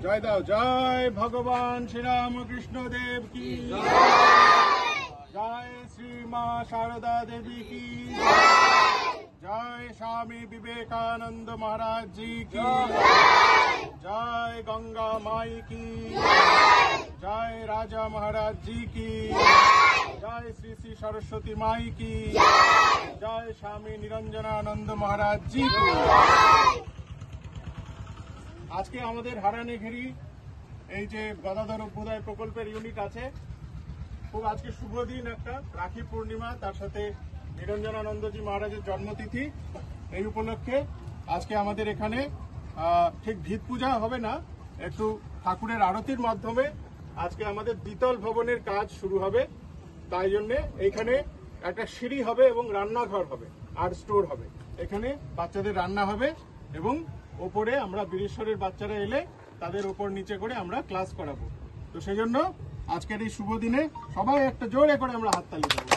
জয় দাও। জয় ভগবান শ্রীরামকৃষ্ণ দেব কি জয়, শ্রী মা শারদা দেবী কি জয়, স্বামী বিবেকানন্দ মহারাজ জি কি জয়, গঙ্গা মাई की जय, राजा महाराज जी की जय, श्री श्री सरस्वती माई की जय, स्वामी निरंजनानंद महाराज जी की। আজকে আমাদের হারানেঘেরি এই যে গদাধর অভ্যুদয় প্রকল্পের ইউনিট আছে, খুব আজকে শুভ দিন, একটা রাখি পূর্ণিমা, তার সাথে নিরঞ্জনানন্দজি মহারাজের জন্মতিথি। এই উপলক্ষে আজকে আমাদের এখানে ঠিক ভিত পূজা হবে না, একটু ঠাকুরের আরতির মাধ্যমে আজকে আমাদের দ্বিতল ভবনের কাজ শুরু হবে। তাই জন্য এইখানে একটা সিঁড়ি হবে এবং রান্নাঘর হবে আর স্টোর হবে। এখানে বাচ্চাদের রান্না হবে এবং ওপরে আমরা বীরেশ্বরের বাচ্চারা এলে তাদের ওপর নিচে করে আমরা ক্লাস করাবো। তো সেই জন্য আজকের এই শুভ দিনে সবাই একটা জোরে করে আমরা হাততালি দেবো।